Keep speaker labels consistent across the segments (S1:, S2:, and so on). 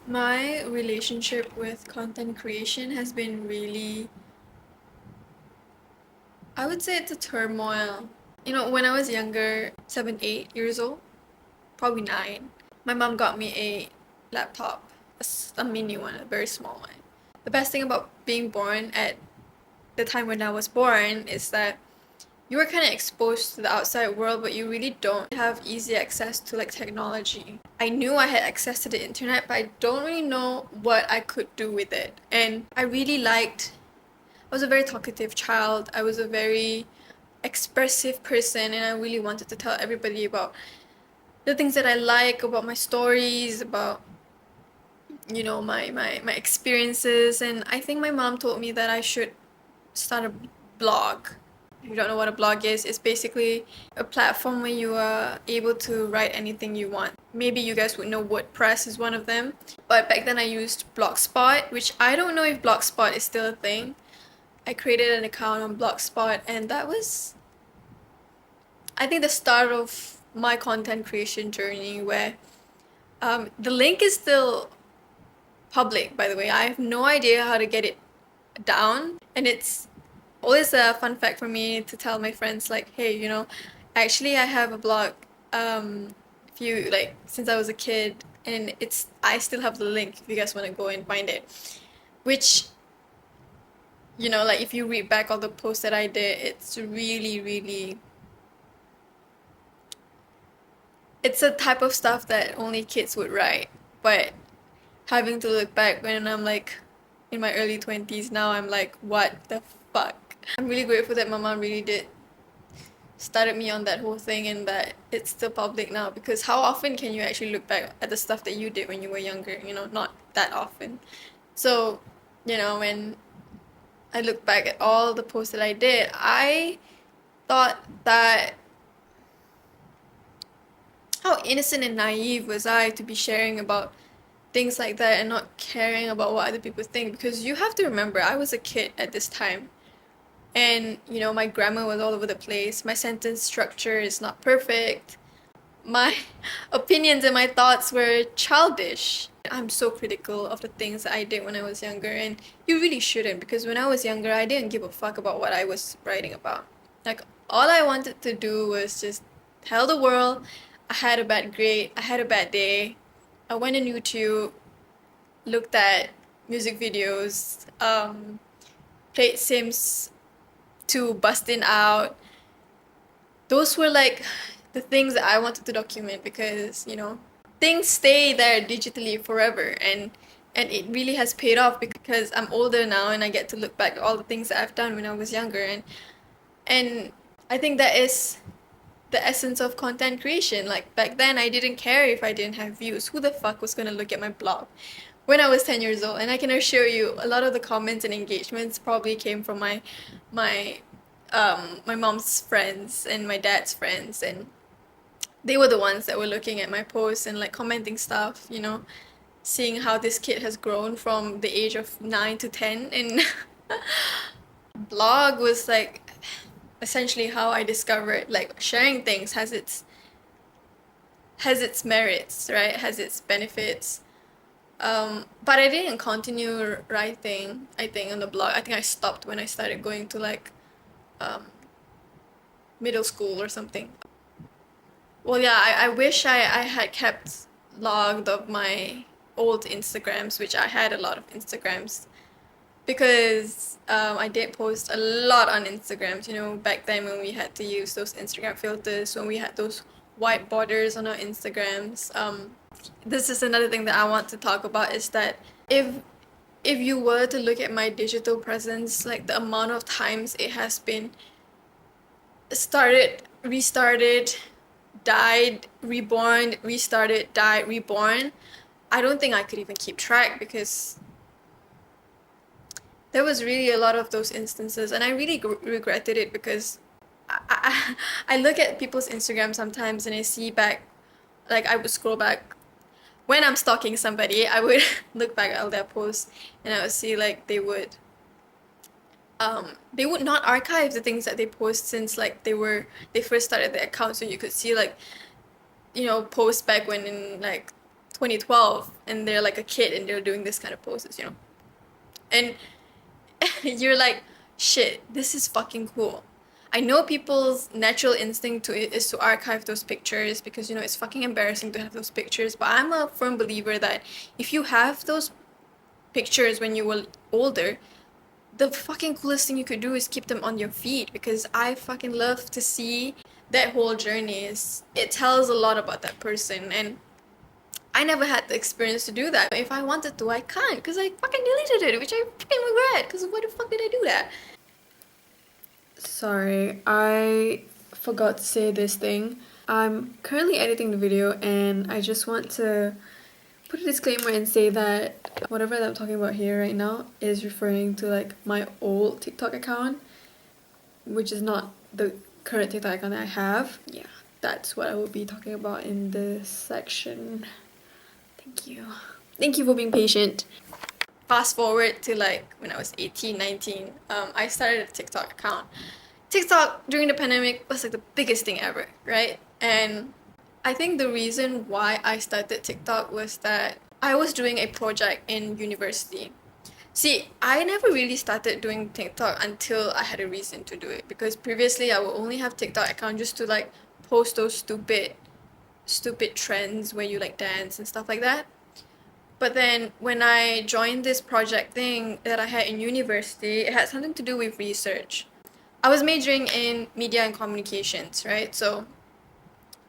S1: My relationship with content creation has been really, I would say it's a turmoil. When I was younger, 7, 8 years old, probably 9, my mom got me a laptop, a mini one, a very small one. The best thing about being born at the time when I was born is that you were kind of exposed to the outside world, but you really don't have easy access to like technology. I knew I had access to the internet, but I don't really know what I could do with it. And I was a very talkative child. I was a very expressive person, and I really wanted to tell everybody about the things that I like, about my stories, about my experiences. And I think my mom told me that I should start a blog. If you don't know what a blog is, it's basically a platform where you are able to write anything you want. Maybe you guys would know WordPress is one of them, but back then I used Blogspot, which I don't know if Blogspot is still a thing. I created an account on Blogspot, and that was, I think, the start of my content creation journey, where the link is still public, by the way. I have no idea how to get it down, and it's always a fun fact for me to tell my friends, like, hey, actually I have a blog, if you like, since I was a kid, and I still have the link if you guys want to go and find it, which, like, if you read back all the posts that I did, it's really, really, it's a type of stuff that only kids would write. But having to look back when I'm like in my early 20s now, I'm like, what the fuck? I'm really grateful that my mom really did started me on that whole thing, and that it's still public now, because how often can you actually look back at the stuff that you did when you were younger? Not that often. So, when I look back at all the posts that I did, I thought that how innocent and naive was I to be sharing about things like that and not caring about what other people think, because you have to remember I was a kid at this time. And, my grammar was all over the place. My sentence structure is not perfect. My opinions and my thoughts were childish. I'm so critical of the things that I did when I was younger, and you really shouldn't, because when I was younger, I didn't give a fuck about what I was writing about. Like, all I wanted to do was just tell the world I had a bad grade, I had a bad day. I went on YouTube, looked at music videos, played Sims to busting out. Those were like the things that I wanted to document, because things stay there digitally forever, and it really has paid off, because I'm older now and I get to look back at all the things that I've done when I was younger, and I think that is the essence of content creation. Like, back then I didn't care if I didn't have views. Who the fuck was gonna look at my blog when I was 10 years old? And I can assure you, a lot of the comments and engagements probably came from my my mom's friends and my dad's friends, and they were the ones that were looking at my posts and like commenting stuff, seeing how this kid has grown from the age of 9 to 10. And blog was like essentially how I discovered, like, sharing things has its merits, right? Has its benefits. But I didn't continue writing, I think, on the blog. I think I stopped when I started going to like middle school or something. Well, yeah, I wish I had kept logged of my old Instagrams, which I had a lot of Instagrams, because I did post a lot on Instagrams, back then when we had to use those Instagram filters, when we had those white borders on our Instagrams. This is another thing that I want to talk about, is that if you were to look at my digital presence, like the amount of times it has been started, restarted, died, reborn, restarted, died, reborn, I don't think I could even keep track, because there was really a lot of those instances, and I really regretted it, because I look at people's Instagram sometimes and I see back, like, I would scroll back when I'm stalking somebody. I would look back at all their posts, and I would see like they would not archive the things that they post since like they first started their account. So you could see like posts back when in like 2012 and they're like a kid and they're doing this kind of poses, you know. And you're like, shit, this is fucking cool. I know people's natural instinct is to archive those pictures because, you know, it's fucking embarrassing to have those pictures. But I'm a firm believer that if you have those pictures when you were older, the fucking coolest thing you could do is keep them on your feed, because I fucking love to see that whole journey. It tells a lot about that person, and I never had the experience to do that. If I wanted to, I can't because I fucking deleted it, which I fucking regret because why the fuck did I do that? Sorry, I forgot to say this thing. I'm currently editing the video and I just want to put a disclaimer and say that whatever that I'm talking about here right now is referring to like my old TikTok account, which is not the current TikTok account that I have. Yeah, that's what I will be talking about in this section. Thank you. Thank you for being patient. Fast forward to like when I was 18, 19, I started a TikTok account. TikTok during the pandemic was like the biggest thing ever, right? And I think the reason why I started TikTok was that I was doing a project in university. See, I never really started doing TikTok until I had a reason to do it, because previously I would only have TikTok account just to like post those stupid trends where you like dance and stuff like that. But then when I joined this project thing that I had in university, it had something to do with research. I was majoring in media and communications, right? So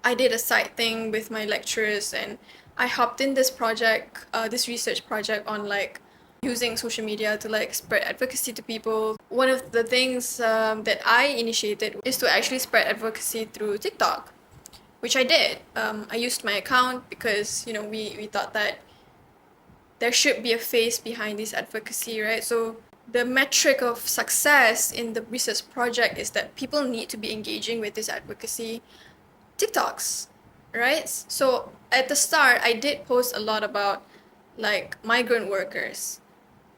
S1: I did a side thing with my lecturers and I hopped in this project, this research project on like using social media to like spread advocacy to people. One of the things that I initiated is to actually spread advocacy through TikTok, which I did. I used my account because, you know, we thought that there should be a face behind this advocacy, right? So the metric of success in the research project is that people need to be engaging with this advocacy TikToks, right? So at the start, I did post a lot about like migrant workers,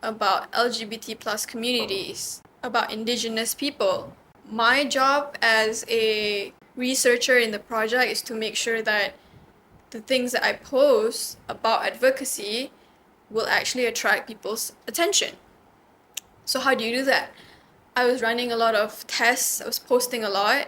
S1: about LGBT plus communities, about indigenous people. My job as a researcher in the project is to make sure that the things that I post about advocacy will actually attract people's attention. So how do you do that? I was running a lot of tests, I was posting a lot,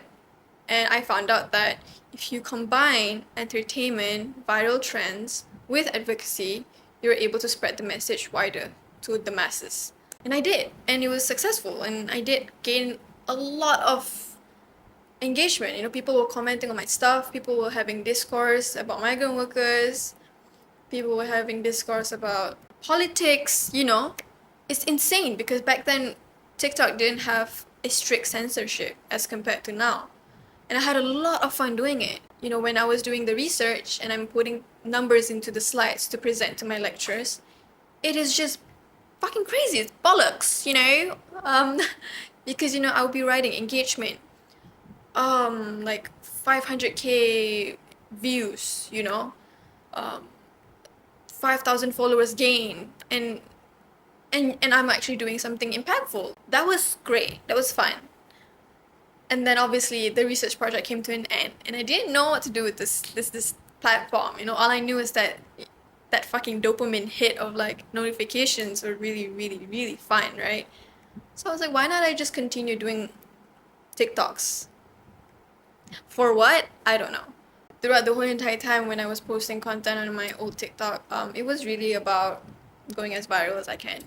S1: and I found out that if you combine entertainment, viral trends with advocacy, you're able to spread the message wider to the masses. And I did, and it was successful, and I did gain a lot of engagement. You know, people were commenting on my stuff, people were having discourse about migrant workers, people were having discourse about politics, you know. It's insane because back then TikTok didn't have a strict censorship as compared to now. And I had a lot of fun doing it. You know, when I was doing the research and I'm putting numbers into the slides to present to my lecturers, it is just fucking crazy. It's bollocks, you know? Because, you know, I'll be writing engagement, like 500k views, you know, 5,000 followers gain, and I'm actually doing something impactful. That was great. That was fun. And then obviously the research project came to an end, and I didn't know what to do with this platform. You know, all I knew is that fucking dopamine hit of like notifications were really, really, really fun, right? So I was like, why not I just continue doing TikToks? For what? I don't know. Throughout the whole entire time when I was posting content on my old TikTok, it was really about going as viral as I can.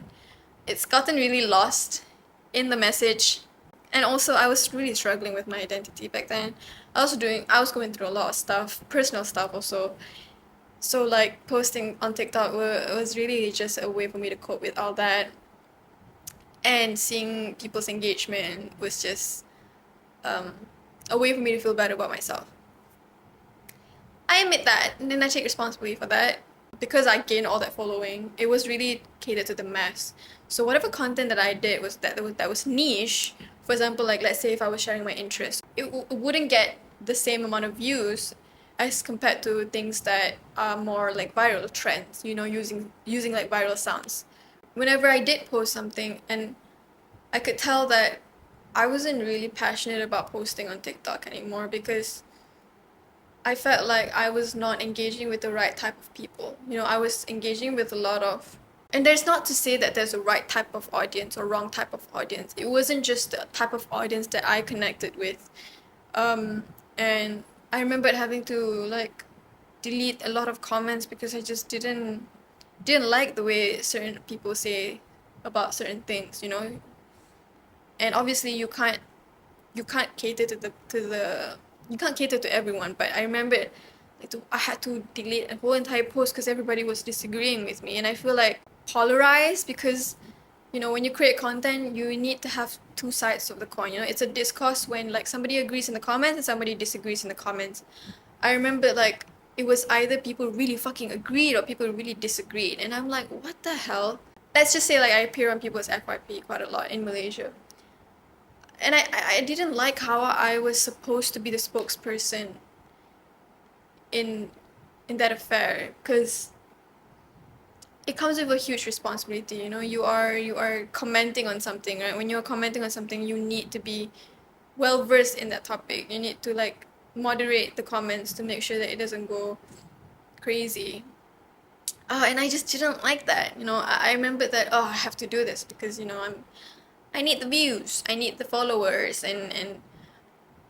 S1: It's gotten really lost in the message, and also I was really struggling with my identity back then. I was going through a lot of stuff, personal stuff also. So like posting on TikTok was really just a way for me to cope with all that, and seeing people's engagement was just a way for me to feel better about myself. I admit that, and then I take responsibility for that. Because I gained all that following, it was really catered to the mass. So whatever content that I did that was niche. For example, like let's say if I was sharing my interest, it wouldn't get the same amount of views as compared to things that are more like viral trends, you know, using like viral sounds. Whenever I did post something, and I could tell that I wasn't really passionate about posting on TikTok anymore, because I felt like I was not engaging with the right type of people. You know, I was engaging with a lot of, and there's not to say that there's a right type of audience or wrong type of audience. It wasn't just the type of audience that I connected with. Um, and I remembered having to like delete a lot of comments because I just didn't like the way certain people say about certain things, you know. And obviously you can't cater to the you can't cater to everyone, but I remember I had to delete a whole entire post because everybody was disagreeing with me, and I feel like polarized because you know when you create content you need to have two sides of the coin. You know, it's a discourse when like somebody agrees in the comments and somebody disagrees in the comments. I remember like it was either people really fucking agreed or people really disagreed, and I'm like, what the hell? Let's just say like I appear on people's FYP quite a lot in Malaysia, and I didn't like how I was supposed to be the spokesperson in that affair because it comes with a huge responsibility. You know, you are commenting on something, right? When you're commenting on something, you need to be well versed in that topic. You need to like moderate the comments to make sure that it doesn't go crazy. And I just didn't like that. You know, I remember that I have to do this because you know I need the views, I need the followers, and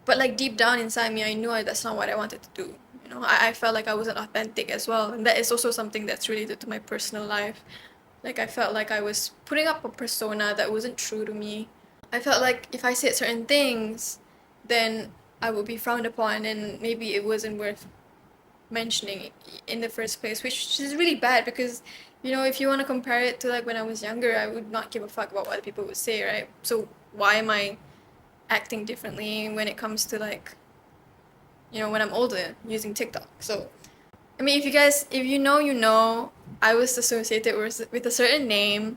S1: but like deep down inside me, I knew that's not what I wanted to do. You know, I felt like I wasn't authentic as well, and that is also something that's related to my personal life. Like I felt like I was putting up a persona that wasn't true to me. I felt like if I said certain things, then I would be frowned upon, and maybe it wasn't worth mentioning in the first place, which is really bad because, you know, if you want to compare it to like when I was younger, I would not give a fuck about what people would say, right? So why am I acting differently when it comes to like, you know, when I'm older using TikTok? So, I mean, if you know, you know, I was associated with a certain name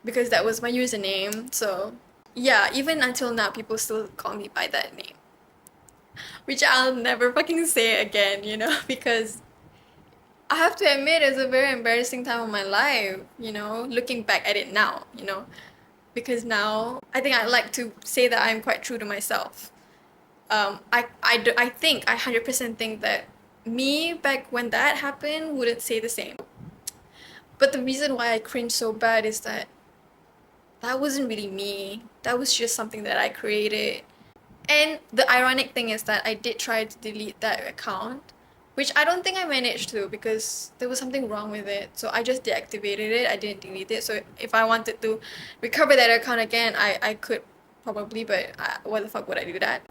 S1: because that was my username. So, yeah, even until now, people still call me by that name, which I'll never fucking say again, you know, because I have to admit it's a very embarrassing time of my life, you know, looking back at it now, you know, because now I think I like to say that I'm quite true to myself. I think, I 100% think that me back when that happened wouldn't say the same. But the reason why I cringe so bad is that that wasn't really me. That was just something that I created. And the ironic thing is that I did try to delete that account, which I don't think I managed to because there was something wrong with it. So I just deactivated it. I didn't delete it. So if I wanted to recover that account again, I could probably, but what the fuck would I do that?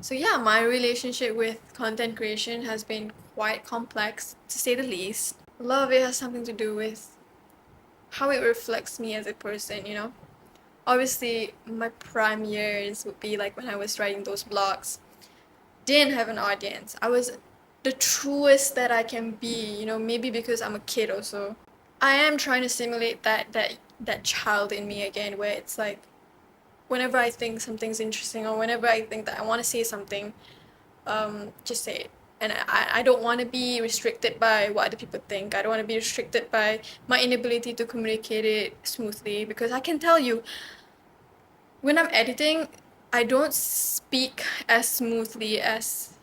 S1: So yeah, my relationship with content creation has been quite complex, to say the least. A lot of it has something to do with how it reflects me as a person, you know? Obviously, my prime years would be like when I was writing those blogs. Didn't have an audience. I was the truest that I can be, you know, maybe because I'm a kid also. I am trying to simulate that child in me again where it's like whenever I think something's interesting or whenever I think that I want to say something, just say it. And I don't want to be restricted by what other people think. I don't want to be restricted by my inability to communicate it smoothly because I can tell you, when I'm editing, I don't speak as smoothly as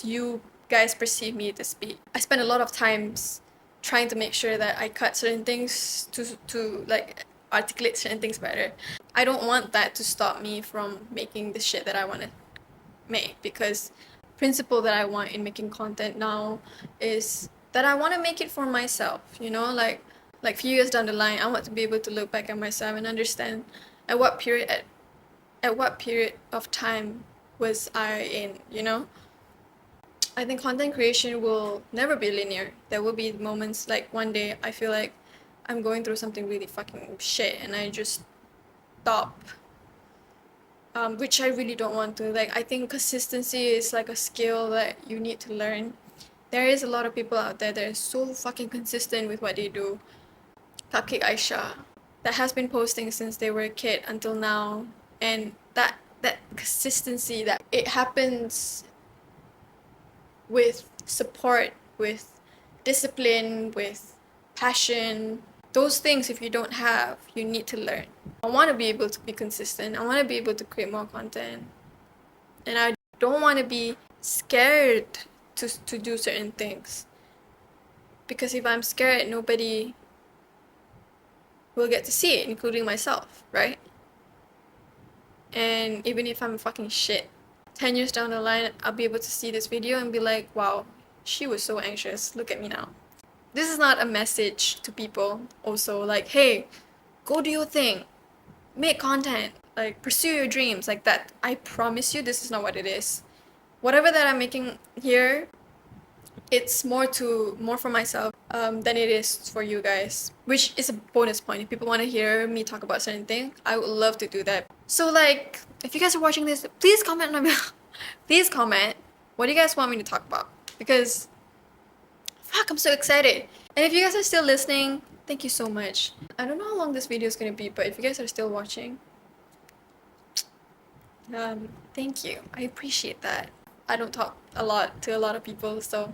S1: you guys perceive me to speak. I spend a lot of times trying to make sure that I cut certain things to like articulate certain things better. I don't want that to stop me from making the shit that I want to make because principle that I want in making content now is that I want to make it for myself, you know, like few years down the line I want to be able to look back at myself and understand at what period of time was I in, you know? I think content creation will never be linear. There will be moments like one day I feel like I'm going through something really fucking shit and I just stop, which I really don't want to. Like, I think consistency is like a skill that you need to learn. There is a lot of people out there that are so fucking consistent with what they do. Cupcake Aisha, that has been posting since they were a kid until now, and that consistency, that it happens with support, with discipline, with passion. Those things, if you don't have, you need to learn. I want to be able to be consistent. I want to be able to create more content. And I don't want to be scared to do certain things. Because if I'm scared, nobody will get to see it, including myself, right? And even if I'm fucking shit, 10 years down the line, I'll be able to see this video and be like, wow, she was so anxious. Look at me now. This is not a message to people also, like, hey, go do your thing, make content, like, pursue your dreams, like that. I promise you, this is not what it is. Whatever that I'm making here, it's more for myself than it is for you guys, which is a bonus point. If people want to hear me talk about certain thing, I would love to do that. So like, if you guys are watching this, please comment on please comment what do you guys want me to talk about, because fuck, I'm so excited. And if you guys are still listening, thank you so much. I don't know how long this video is gonna be, but if you guys are still watching, thank you. I appreciate that. I don't talk a lot to a lot of people, so